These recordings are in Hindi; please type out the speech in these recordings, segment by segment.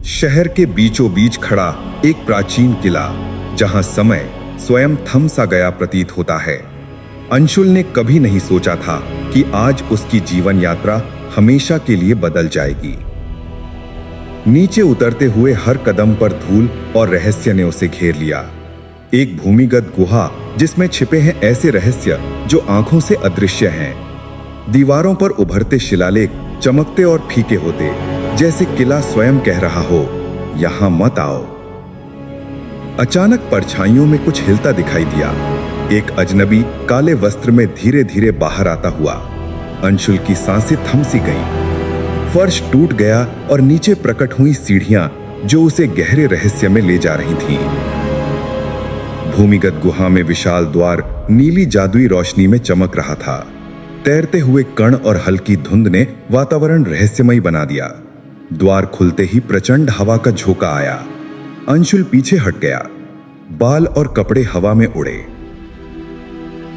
शहर के बीचों बीच खड़ा एक प्राचीन किला, जहां समय स्वयं थम सा गया प्रतीत होता है। अंशुल ने कभी नहीं सोचा था कि आज उसकी जीवन यात्रा हमेशा के लिए बदल जाएगी। नीचे उतरते हुए हर कदम पर धूल और रहस्य ने उसे घेर लिया। एक भूमिगत गुहा जिसमें छिपे हैं ऐसे रहस्य जो आंखों से अदृश्य हैं। दीवारों पर उभरते शिलालेख चमकते और फीके होते, जैसे किला स्वयं कह रहा हो, यहां मत आओ। अचानक परछाइयों में कुछ हिलता दिखाई दिया। एक अजनबी काले वस्त्र में धीरे धीरे बाहर आता हुआ। अंशुल की सांसें थम सी गईं। फर्श टूट गया और नीचे प्रकट हुई सीढ़ियां जो उसे गहरे रहस्य में ले जा रही थीं। भूमिगत गुहा में विशाल द्वार नीली जादुई रोशनी में चमक रहा था। तैरते हुए कण और हल्की धुंध ने वातावरण रहस्यमय बना दिया। द्वार खुलते ही प्रचंड हवा का झोंका आया। अंशुल पीछे हट गया। बाल और कपड़े हवा में उड़े।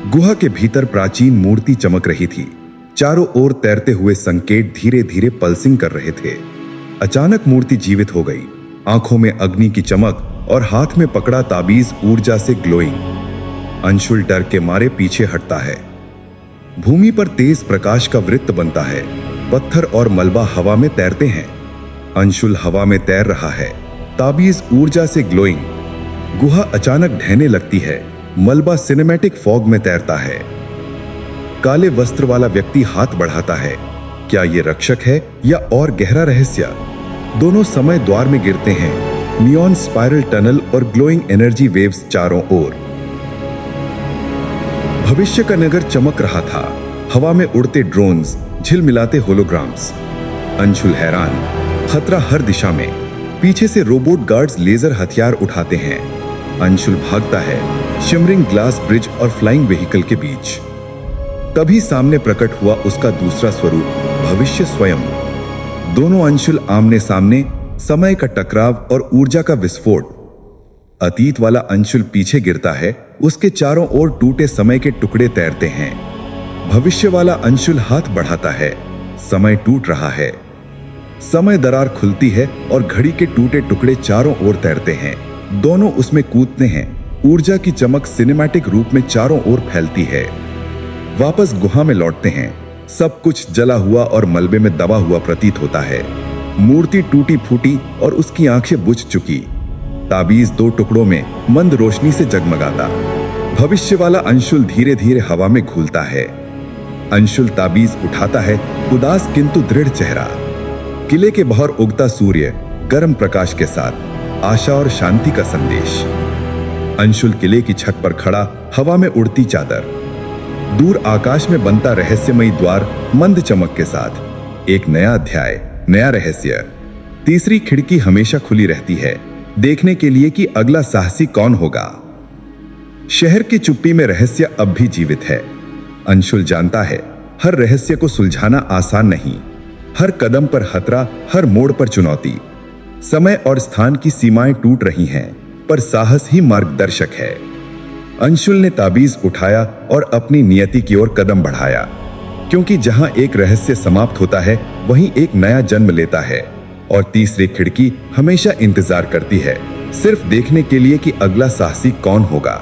गुहा के भीतर प्राचीन मूर्ति चमक रही थी। चारों ओर तैरते हुए संकेत धीरे धीरे पल्सिंग कर रहे थे। अचानक मूर्ति जीवित हो गई। आंखों में अग्नि की चमक और हाथ में पकड़ा ताबीज ऊर्जा से ग्लोइंग। अंशुल डर के मारे पीछे हटता है। भूमि पर तेज प्रकाश का वृत्त बनता है। पत्थर और मलबा हवा में तैरते हैं। अंशुल हवा में तैर रहा है, ताबीज ऊर्जा से ग्लोइंग। गुहा अचानक ढहने लगती है। मलबा सिनेमैटिक फॉग में तैरता है। काले वस्त्र वाला व्यक्ति हाथ बढ़ाता है। क्या ये रक्षक है या और गहरा रहस्य? दोनों समय द्वार में गिरते हैं। नियॉन स्पाइरल टनल और ग्लोइंग एनर्जी वेव्स चारों ओर। भविष्य का नगर चमक रहा था। हवा में उड़ते ड्रोन्स, झिलमिलाते होलोग्राम्स। अंशुल हैरान। खतरा हर दिशा में। पीछे से रोबोट गार्ड्स लेजर हथियार उठाते हैं। अंशुल भागता है, शिमरिंग ग्लास ब्रिज और फ्लाइंग व्हीकल के बीच। तभी सामने प्रकट हुआ उसका दूसरा स्वरूप, भविष्य स्वयं। दोनों अंशुल आमने सामने, समय का टकराव और ऊर्जा का विस्फोट। अतीत वाला अंशुल पीछे गिरता है। उसके चारों ओर टूटे समय के टुकड़े तैरते हैं। भविष्य वाला अंशुल हाथ बढ़ाता है। समय टूट रहा है। समय दरार खुलती है और घड़ी के टूटे टुकड़े चारों ओर तैरते हैं। दोनों उसमें कूदते हैं। ऊर्जा की चमक सिनेमैटिक रूप में चारों ओर फैलती है। वापस गुहा में लौटते हैं। सब कुछ जला हुआ और मलबे में दबा हुआ प्रतीत होता है। मूर्ति टूटी फूटी और उसकी आंखें बुझ चुकी। ताबीज दो टुकड़ों में मंद रोशनी से जगमगाता। भविष्य वाला अंशुल धीरे धीरे हवा में घूलता है। अंशुल ताबीज उठाता है, उदास किंतु दृढ़ चेहरा। किले के बाहर उगता सूर्य गर्म प्रकाश के साथ, आशा और शांति का संदेश। अंशुल किले की छत पर खड़ा, हवा में उड़ती चादर। दूर आकाश में बनता रहस्यमयी द्वार मंद चमक के साथ। एक नया अध्याय, नया रहस्य। तीसरी खिड़की हमेशा खुली रहती है, देखने के लिए कि अगला साहसी कौन होगा। शहर की चुप्पी में रहस्य अब भी जीवित है। अंशुल जानता है, हर रहस्य को सुलझाना आसान नहीं। हर कदम पर खतरा, हर मोड़ पर चुनौती। समय और स्थान की सीमाएं टूट रही हैं, पर साहस ही मार्गदर्शक है। अंशुल ने ताबीज उठाया और अपनी नियति की ओर कदम बढ़ाया, क्योंकि जहां एक रहस्य समाप्त होता है, वहीं एक नया जन्म लेता है। और तीसरी खिड़की हमेशा इंतजार करती है, सिर्फ देखने के लिए कि अगला साहसी कौन होगा।